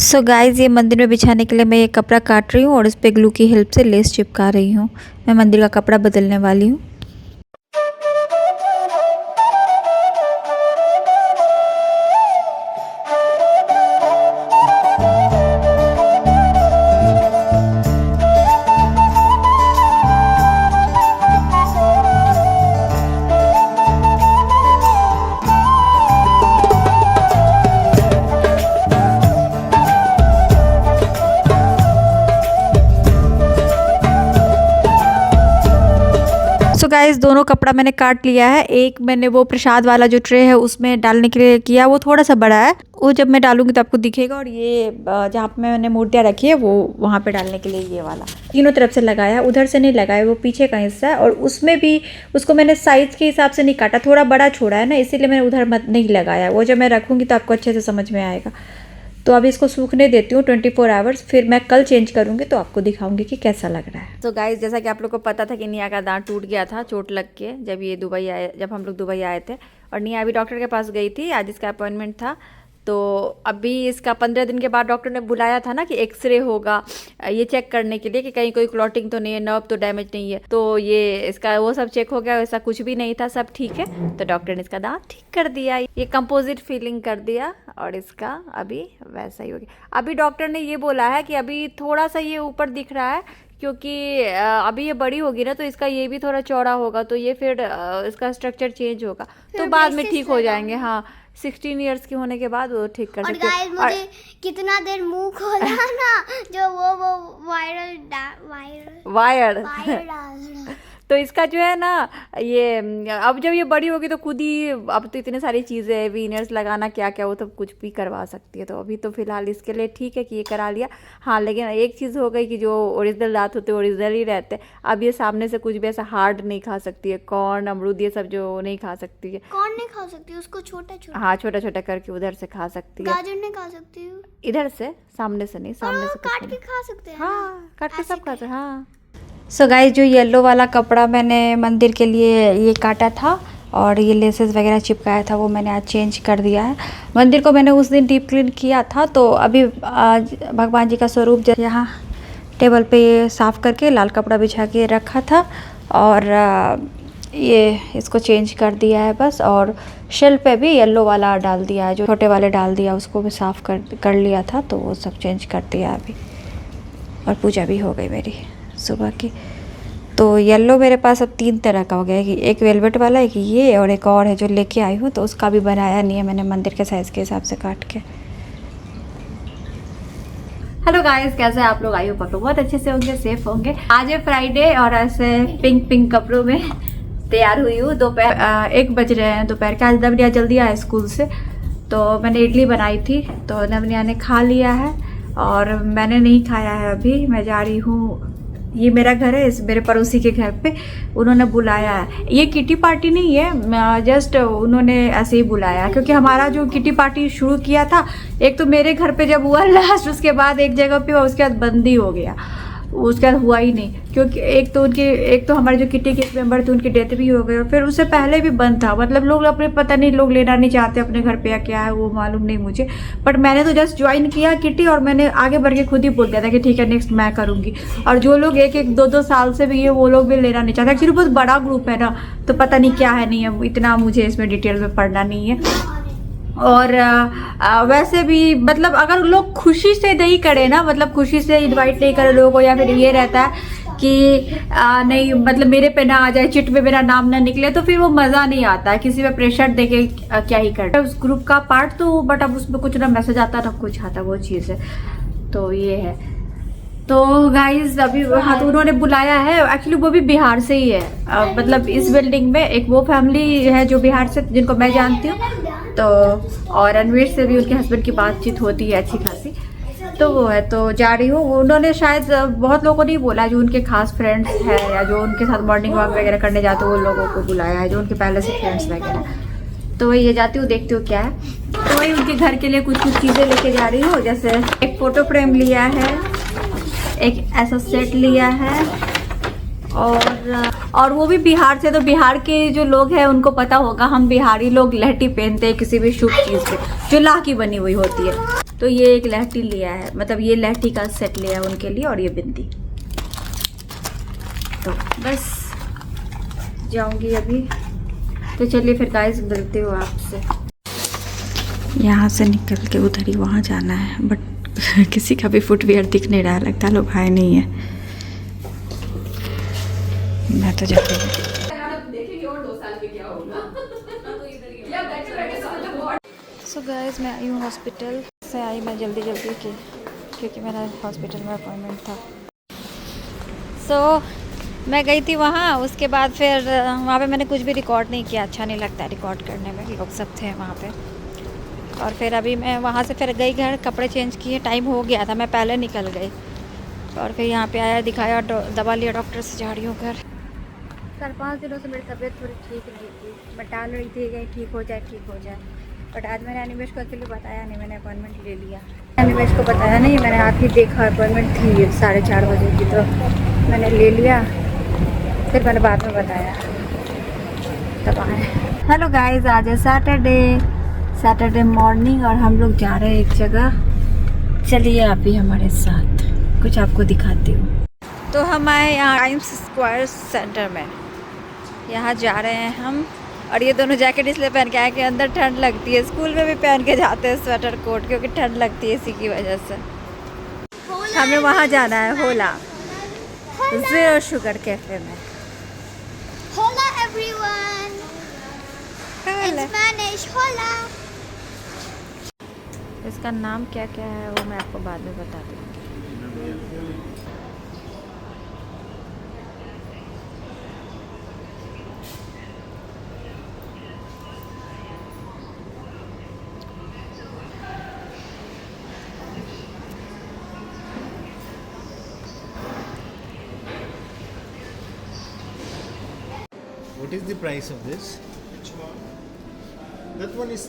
So guys, ये मंदिर में बिछाने के लिए मैं ये कपड़ा काट रही हूँ और इस पे ग्लू की हेल्प से लेस चिपका रही हूँ। मैं मंदिर का कपड़ा बदलने वाली हूँ। सो गाइस, दोनों कपड़ा मैंने काट लिया है। एक मैंने वो प्रसाद वाला जो ट्रे है उसमें डालने के लिए किया, वो थोड़ा सा बड़ा है, वो जब मैं डालूंगी तो आपको दिखेगा। और ये जहाँ पे मैंने मूर्तियाँ रखी है वो वहाँ पे डालने के लिए ये वाला तीनों तरफ से लगाया, उधर से नहीं लगाया, वो पीछे का हिस्सा है। और उसमें भी उसको मैंने साइज़ के हिसाब से नहीं काटा, थोड़ा बड़ा छोड़ा है ना, इसीलिए मैंने उधर मत नहीं लगाया। वो जब मैं रखूँगी तो आपको अच्छे से समझ में आएगा। तो अभी इसको सूखने देती हूँ 24 आवर्स, फिर मैं कल चेंज करूँगी तो आपको दिखाऊंगी कि कैसा लग रहा है। तो गाइस, जैसा कि आप लोग को पता था कि निया का दांत टूट गया था चोट लग के, जब हम लोग दुबई आए थे। और निया अभी डॉक्टर के पास गई थी, आज इसका अपॉइंटमेंट था। तो अभी इसका 15 दिन के बाद डॉक्टर ने बुलाया था ना कि एक्सरे होगा, ये चेक करने के लिए कि कहीं कोई क्लॉटिंग तो नहीं है, नर्व तो डैमेज नहीं है। तो ये इसका वो सब चेक हो गया, वैसा कुछ भी नहीं था, सब ठीक है। तो डॉक्टर ने इसका दांत ठीक कर दिया, ये कंपोजिट फीलिंग कर दिया और इसका अभी वैसा ही हो गया। अभी डॉक्टर ने ये बोला है कि अभी थोड़ा सा ये ऊपर दिख रहा है, क्योंकि अभी ये बड़ी होगी ना तो इसका ये भी थोड़ा चौड़ा होगा, तो ये फिर इसका स्ट्रक्चर चेंज होगा, तो बाद में ठीक हो जाएंगे। हाँ, 16 इयर्स के होने के बाद वो ठीक कर सकते हैं। और मुझे कितना देर मुंह खोला ना, जो वो वायर तो इसका जो है ना, ये अब जब ये बड़ी होगी तो खुद ही, अब तो इतनी सारी चीज़ें है, वीनर्स लगाना क्या क्या, वो तो कुछ भी करवा सकती है। तो अभी तो फिलहाल इसके लिए ठीक है कि ये करा लिया। हाँ, लेकिन एक चीज़ हो गई कि जो ओरिजिनल दांत होते हैं ओरिजिनल ही रहते हैं। अब ये सामने से कुछ भी ऐसा हार्ड नहीं खा सकती है, कॉर्न अमरूद ये सब जो नहीं खा सकती है। कौन नहीं खा सकती, उसको छोटा छोटा, हाँ, छोटा छोटा करके उधर से खा सकती है। गाजर नहीं खा सकती हूँ, इधर से, सामने से नहीं, सामने से काट के खा सकते हैं। हाँ, काट के सब खाते हैं। हाँ। सो गाइस, जो येलो वाला कपड़ा मैंने मंदिर के लिए ये काटा था और ये लेसेस वगैरह चिपकाया था, वो मैंने आज चेंज कर दिया है। मंदिर को मैंने उस दिन डीप क्लीन किया था, तो अभी आज भगवान जी का स्वरूप यहाँ टेबल पे ये साफ़ करके लाल कपड़ा बिछा के रखा था और ये इसको चेंज कर दिया है बस। और शेल्फ पे भी येलो वाला डाल दिया है, जो छोटे वाले डाल दिया, उसको भी साफ़ कर लिया था, तो वो सब चेंज कर दिया अभी। और पूजा भी हो गई मेरी सुबह की। तो येलो मेरे पास अब 3 तरह का हो गया है, कि एक वेलवेट वाला, एक ये, और एक और है जो लेके आई हूँ, तो उसका भी बनाया नहीं है मैंने, मंदिर के साइज़ के हिसाब से काट के। हेलो गाइस, कैसे हैं आप लोग? आई होप आप लोग बहुत अच्छे से होंगे, सेफ होंगे। आज है फ्राइडे और ऐसे पिंक कपड़ों में तैयार हुई हूँ। दोपहर 1 बज रहे हैं दोपहर के। आज नवनिया जल्दी आया स्कूल से, तो मैंने इडली बनाई थी, तो नवनिया ने खा लिया है और मैंने नहीं खाया है अभी। मैं जा रही हूँ, ये मेरा घर है, इस मेरे पड़ोसी के घर पे उन्होंने बुलाया है। ये किटी पार्टी नहीं है, जस्ट उन्होंने ऐसे ही बुलाया, क्योंकि हमारा जो किटी पार्टी शुरू किया था, एक तो मेरे घर पे जब हुआ लास्ट, उसके बाद एक जगह पे, उसके बाद बंद ही हो गया, उसके बाद हुआ ही नहीं। क्योंकि एक तो हमारे जो किटी के एक मेंबर थे उनकी डेथ भी हो गई, और फिर उससे पहले भी बंद था। मतलब लोग अपने, पता नहीं, लोग लेना नहीं चाहते अपने घर पे या क्या है, वो मालूम नहीं मुझे। बट मैंने तो जस्ट ज्वाइन किया किटी, और मैंने आगे बढ़ के खुद ही बोल दिया था कि ठीक है, नेक्स्ट मैं करूँगी। और जो लोग 1-2 साल से भी है, वो लोग भी लेना नहीं चाहते। एक्चुअली बहुत बड़ा ग्रुप है ना, तो पता नहीं क्या है, नहीं है इतना, मुझे इसमें डिटेल में पढ़ना नहीं है। और वैसे भी मतलब अगर लोग खुशी से नहीं करे ना, मतलब खुशी से इनवाइट नहीं करे लोगों को, या फिर ये रहता है कि नहीं, मतलब मेरे पे ना आ जाए, चिट पे मेरा नाम ना निकले, तो फिर वो मज़ा नहीं आता है। किसी पे प्रेशर देके क्या ही करना उस ग्रुप का पार्ट, तो बट अब उसमें कुछ ना मैसेज आता ना कुछ आता, वो चीज़ है। तो ये है। तो गाइज अभी, हाँ, तो उन्होंने बुलाया है। एक्चुअली वो भी बिहार से ही है, मतलब इस बिल्डिंग में एक वो फैमिली है जो बिहार से, जिनको मैं जानती हूँ। तो और रणवीर से भी उनके हस्बैंड की बातचीत होती है अच्छी खासी, तो वो है। तो जा रही हूँ। उन्होंने शायद बहुत लोगों को नहीं बोला, जो उनके खास फ्रेंड्स हैं या जो उनके साथ मॉर्निंग वॉक वगैरह करने जाते हैं, वो लोगों को बुलाया है, जो उनके पहले से फ्रेंड्स वगैरह। तो वही, ये जाती हूँ, देखती हूँ क्या है। तो वही उनके घर के लिए कुछ चीज़ें लेके जा रही हूँ, जैसे एक फ़ोटो फ्रेम लिया है, एक ऐसा सेट लिया है, और वो भी बिहार से। तो बिहार के जो लोग हैं उनको पता होगा, हम बिहारी लोग लहठी पहनते हैं किसी भी शुभ चीज़ पे, जो लाह की बनी हुई होती है। तो ये एक लहठी लिया है, मतलब ये लहठी का सेट लिया है उनके लिए, और ये बिंदी। तो बस जाऊंगी अभी। तो चलिए फिर गाइस मिलती हूँ आपसे। यहाँ से निकल के उधर ही वहाँ जाना है, बट किसी का भी फुटवियर दिख नहीं रहा है, लगता है लोग आए नहीं है। मैं तो जाती हूँ। सो गाइस मैं आई हूँ हॉस्पिटल से, आई मैं जल्दी क्योंकि मेरा हॉस्पिटल में अपॉइंटमेंट था। सो मैं गई थी वहाँ, उसके बाद फिर वहाँ पे मैंने कुछ भी रिकॉर्ड नहीं किया, अच्छा नहीं लगता रिकॉर्ड करने में, लोग सब थे वहाँ पे। और फिर अभी मैं वहाँ से फिर गई घर, कपड़े चेंज किए, टाइम हो गया था, मैं पहले निकल गई। और फिर यहाँ पे आया, दिखाया, दवा लिया डॉक्टर से, जा रही हूँ घर। 4-5 दिनों से मेरी तबीयत थोड़ी ठीक नहीं थी, मैं टाल रही थी कि ठीक हो जाए। बट आज मैंने अनिमेश को एक्चुअली बताया नहीं, मैंने अपॉइंटमेंट ले लिया। अनिमेश को बताया नहीं, मैंने आके देखा अपॉइंटमेंट थी 4:30 बजे की, तो मैंने ले लिया, फिर मैंने बाद में बताया तब आए। हेलो गाइस, आज है सैटरडे मॉर्निंग और हम लोग जा रहे हैं एक जगह। चलिए आप भी हमारे साथ, कुछ आपको दिखाती हूँ। तो हम आए यहाँ टाइम्स स्क्वायर सेंटर में, यहाँ जा रहे हैं हम। और ये दोनों जैकेट इसलिए पहन के आए कि अंदर ठंड लगती है, स्कूल में भी पहन के जाते हैं स्वेटर कोट, क्योंकि ठंड लगती है इसी की वजह से। हमें वहाँ जाना है, होला ज़ीरो शुगर कैफे में। Hola everyone. In Spanish, hola. इसका नाम क्या क्या है वो मैं आपको बाद में बताती हूँ। What is the price of this? Which one? That one is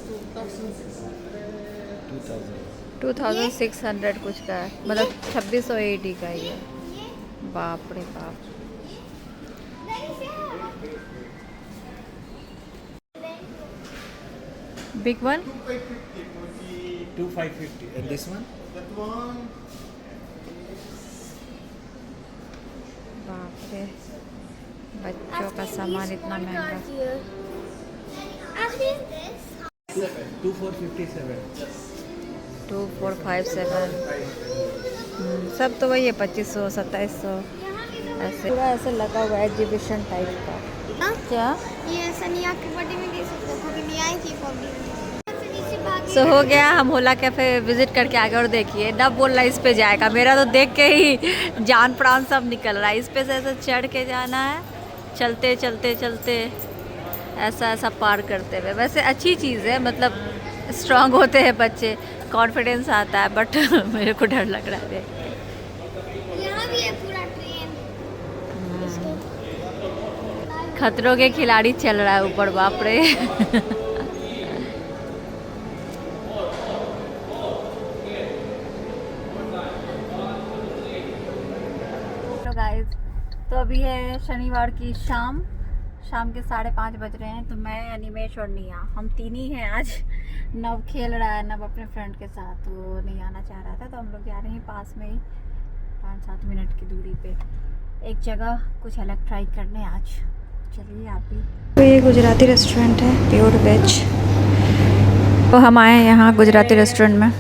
2600 कुछ का है, मतलब 2680 का ही है। बाप रे बाप। Big one 2550. And this one? That one. बाप रे, बच्चों का सामान इतना महंगा। 2457. 2457 सब तो वही है, 2500 2700 ऐसे। पूरा ऐसे लगा हुआ है एग्जीबिशन टाइप का। क्या ये सनिया की बर्थडे में दे सकते हो, कभी नहीं आई थी पब्लिक। सो हो गया, हम होला कैफ़े विज़िट करके आ गए। और देखिए ना, बोल रहा है इस पे जाएगा, मेरा तो देख के ही जान प्राण सब निकल रहा है। इस पे से ऐसे चढ़ के जाना है, चलते ऐसा पार करते हुए। वैसे अच्छी चीज़ है, मतलब स्ट्रांग होते हैं बच्चे, कॉन्फिडेंस आता है, बट मेरे को डर लग रहा है देख के। यहाँ भी है पूरा ट्रेन। खतरों के खिलाड़ी चल रहा है ऊपर, बाप रे। तो गाइस, तो अभी है शनिवार की शाम के 5:30 बज रहे हैं। तो मैं, अनिमेश और निया, हम तीन ही हैं आज। नव खेल रहा है, नव अपने फ्रेंड के साथ, वो नहीं आना चाह रहा था, तो हम लोग जा रहे हैं पास में ही 5-7 मिनट की दूरी पे एक जगह कुछ अलग ट्राई करने आज। चलिए आप भी। तो ये गुजराती रेस्टोरेंट है, प्योर वेज। तो हम आए हैं यहाँ गुजराती रेस्टोरेंट में।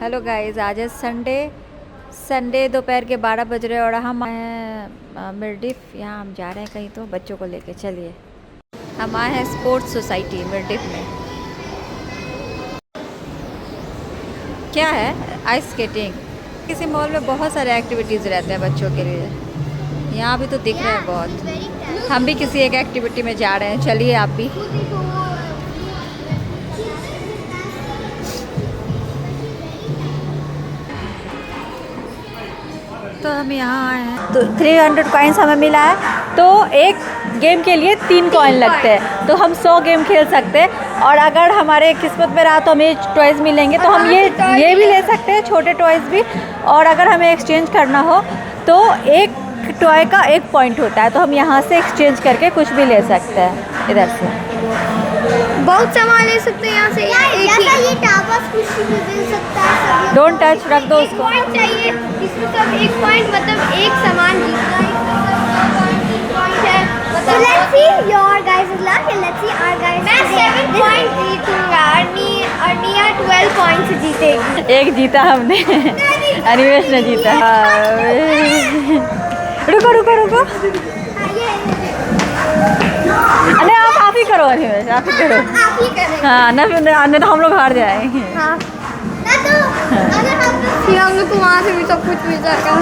हेलो गाइस, आज है संडे दोपहर के 12 बज रहे हैं और हम आए हैं मिर्डिफ। यहाँ हम जा रहे हैं कहीं, तो बच्चों को लेके। चलिए, हम आए हैं स्पोर्ट्स सोसाइटी मिर्डिफ में। क्या है? Ice skating. किसी मॉल में बहुत सारे एक्टिविटीज़ रहते हैं बच्चों के लिए, यहाँ भी तो दिख रहे हैं बहुत। हम भी किसी एक एक्टिविटी में जा रहे हैं, चलिए आप भी। तो हम यहाँ आए हैं, तो 300 कॉइन्स हमें मिला है। तो एक गेम के लिए 3 कॉइन लगते हैं, तो हम 100 गेम खेल सकते हैं। और अगर हमारे किस्मत में रहा तो हमें टॉयज़ मिलेंगे, तो हम ये भी ले सकते हैं, छोटे टॉयज़ भी। और अगर हमें एक्सचेंज करना हो तो एक टॉय का 1 पॉइंट होता है, तो हम यहाँ से एक्सचेंज करके कुछ भी ले सकते हैं इधर से। बहुत सामान ले सकते हैं यहाँ से। ये टापस कुछ भी मिल सकता है। डोंट टच, रख दो उसको। पॉइंट चाहिए इसमें, सब 1 पॉइंट मतलब एक सामान जीतना है। पॉइंट है मतलब let's see your guys is luck and let's see our guys. मैं 7 पॉइंट जीतूंगा और निया 12 पॉइंट्स जीतेगी। एक जीता हमने, अनिमेश ने जीता। रुको रुको रुको, अरे आप ही करो अनिमेश, आप ही करो। आप ही करेंगे। हाँ नहीं तो हम लोग हार जाएंगे। हाँ ना, तो अगर हम लोग को वहाँ से भी सब कुछ मिल जाएगा।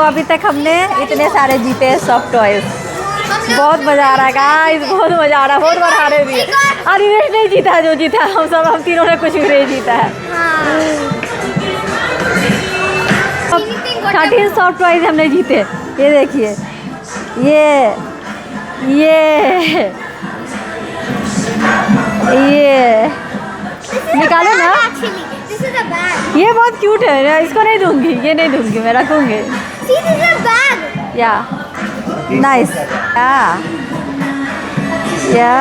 अभी तक हमने इतने सारे जीते हैं सॉफ्ट टॉयज। बहुत मज़ा आ रहा है गाइस, बहुत मज़ा आ रहा है। बहुत बार हारे भी है। अनिमेश नहीं जीता, जो जीता हम तीनों ने कुछ भी नहीं जीता है। 13 सॉफ्ट टॉयज हमने जीते। ये देखिए, ये निकालो ना। ये बहुत क्यूट है, इसको नहीं दूंगी, ये नहीं दूंगी, मैं रखूंगी। या नाइस, या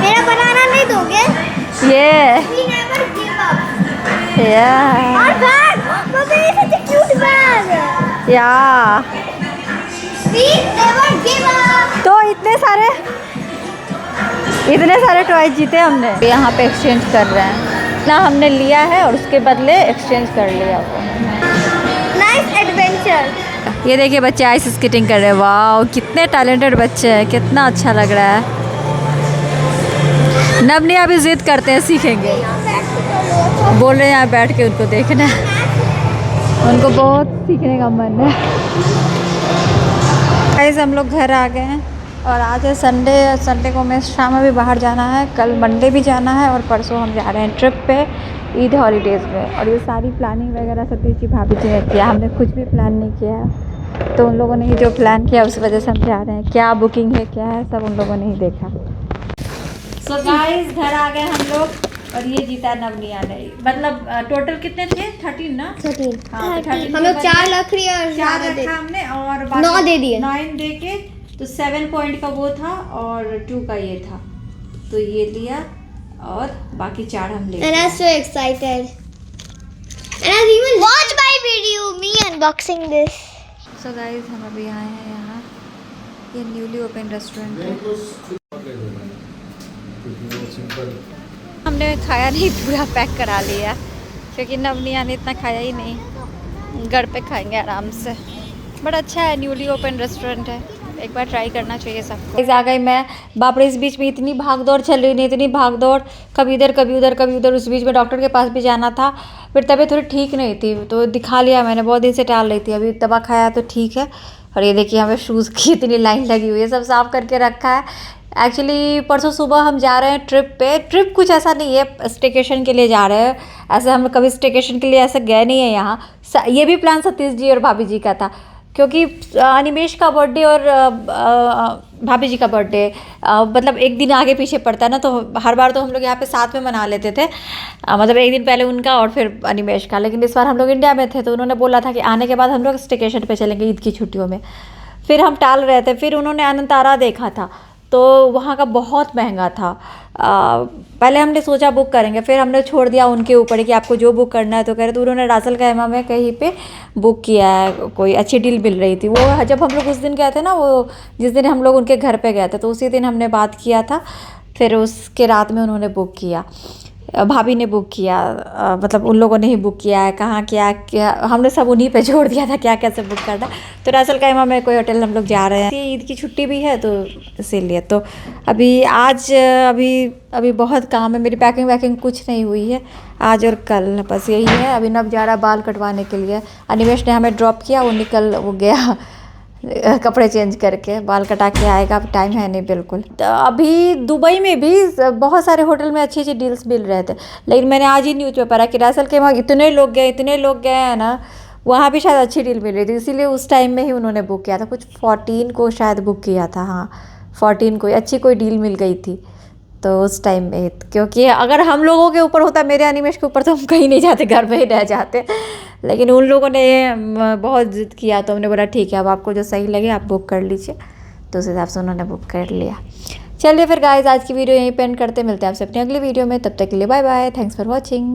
मेरा बनाना नहीं दोगे? ये और bag, mummy such a cute bag. या तो इतने सारे टॉय जीते हमने। यहाँ पे एक्सचेंज कर रहे हैं ना, हमने लिया है और उसके बदले एक्सचेंज कर लिया। Nice adventure. ये देखिए बच्चे आइस स्केटिंग कर रहे हैं। वाह कितने टैलेंटेड बच्चे हैं, कितना अच्छा लग रहा है। नवनिया भी जिद करते हैं सीखेंगे, बोल रहे हैं यहाँ बैठ के उनको देखना है, उनको बहुत सीखने का मन है। गाइस हम लोग घर आ गए हैं और आज है संडे को हमें शाम में भी बाहर जाना है, कल मंडे भी जाना है और परसों हम जा रहे हैं ट्रिप पे ईद हॉलीडेज़ में। और ये सारी प्लानिंग वगैरह सतीश जी भाभी जी ने किया, हमने कुछ भी प्लान नहीं किया है। तो उन लोगों ने जो प्लान किया उस वजह से हम जा रहे हैं। क्या बुकिंग है क्या है सब उन लोगों ने ही देखा। सो गाइस घर आ गए हम लोग और ये जीता नवनिया ने। मतलब टोटल कितने थे? 13 ना? 13। हाँ, 13 हम लोग 4 लाख और 4 रखा हमने और 9 दे दिए। 9 दे के तो 7 पॉइंट का वो था और 2 का ये था, तो ये लिया और बाकी 4 हम ले। And I'm so excited. And I even watch my video, me unboxing this. So guys हम अभी आए हैं यहाँ, ये न्यूली ओपन रेस्टोरेंट है। हमने खाया नहीं, पूरा पैक करा लिया क्योंकि नवनिया ने इतना खाया ही नहीं। घर पे खाएंगे आराम से। बट अच्छा है, न्यूली ओपन रेस्टोरेंट है, एक बार ट्राई करना चाहिए सबको। आ गई मैं, बाप रे इस बीच में इतनी भाग दौड़ चल रही थी, इतनी भाग दौड़, कभी इधर कभी उधर कभी उधर। उस बीच में डॉक्टर के पास भी जाना था, फिर तबीयत थोड़ी ठीक नहीं थी तो दिखा लिया मैंने, बहुत दिन से टाल रही थी। अभी दवा खाया तो ठीक है। और ये देखिए हमें शूज़ की इतनी लाइन लगी हुई है, सब साफ़ करके रखा है। एक्चुअली परसों सुबह हम जा रहे हैं ट्रिप पे। ट्रिप कुछ ऐसा नहीं है, स्टेकेशन के लिए जा रहे हैं। ऐसे हम कभी स्टेकेशन के लिए ऐसे गए नहीं है यहाँ। ये भी प्लान सतीश जी और भाभी जी का था क्योंकि अनिमेश का बर्थडे और भाभी जी का बर्थडे मतलब एक दिन आगे पीछे पड़ता है ना, तो हर बार तो हम लोग यहाँ पे साथ में मना लेते थे। मतलब एक दिन पहले उनका और फिर अनिमेश का। लेकिन इस बार हम लोग इंडिया में थे तो उन्होंने बोला था कि आने के बाद हम लोग स्टेकेशन पे चलेंगे ईद की छुट्टियों में। फिर हम टाल रहे थे, फिर उन्होंने अनंतारा देखा था तो वहाँ का बहुत महंगा था। पहले हमने सोचा बुक करेंगे, फिर हमने छोड़ दिया उनके ऊपर कि आपको जो बुक करना है तो कह रहे। तो उन्होंने रासल खैमा में कहीं पे बुक किया है, कोई अच्छी डील मिल रही थी। वो जब हम लोग उस दिन गए थे ना, वो जिस दिन हम लोग उनके घर पे गए थे तो उसी दिन हमने बात किया था। फिर उसके रात में उन्होंने बुक किया, भाभी ने बुक किया, मतलब उन लोगों ने ही बुक किया है। कहाँ क्या हमने सब उन्हीं पे छोड़ दिया था, क्या कैसे बुक करना। तो रासल कैमा में कोई होटल हम लोग जा रहे हैं, ईद की छुट्टी भी है तो इसीलिए। तो अभी बहुत काम है, मेरी पैकिंग वैकिंग कुछ नहीं हुई है आज और कल, बस यही है। अभी नब जा रहा बाल कटवाने के लिए, अनिमेश ने हमें ड्रॉप किया, वो गया कपड़े चेंज करके, बाल कटा के आएगा। अब टाइम है नहीं बिल्कुल। तो अभी दुबई में भी बहुत सारे होटल में अच्छी डील्स मिल रहे थे, लेकिन मैंने आज ही न्यूज़ पेपर पढ़ा कि रासल के वहाँ इतने लोग गए हैं ना, वहाँ भी शायद अच्छी डील मिल रही थी, इसीलिए उस टाइम में ही उन्होंने बुक किया था। कुछ 14 को शायद बुक किया था, हाँ 14 को अच्छी कोई डील मिल गई थी तो उस टाइम में। क्योंकि अगर हम लोगों के ऊपर होता, मेरे अनिमेश के ऊपर, तो हम कहीं नहीं जाते, घर पे ही रह जाते। लेकिन उन लोगों ने बहुत ज़िद किया तो हमने बोला ठीक है, अब आपको जो सही लगे आप बुक कर लीजिए, तो उस हिसाब से उन्होंने बुक कर लिया। चलिए फिर गाइस, आज की वीडियो यहीं पे एंड करते, मिलते हैं आपसे अपनी अगली वीडियो में। तब तक के लिए bye bye, thanks for watching.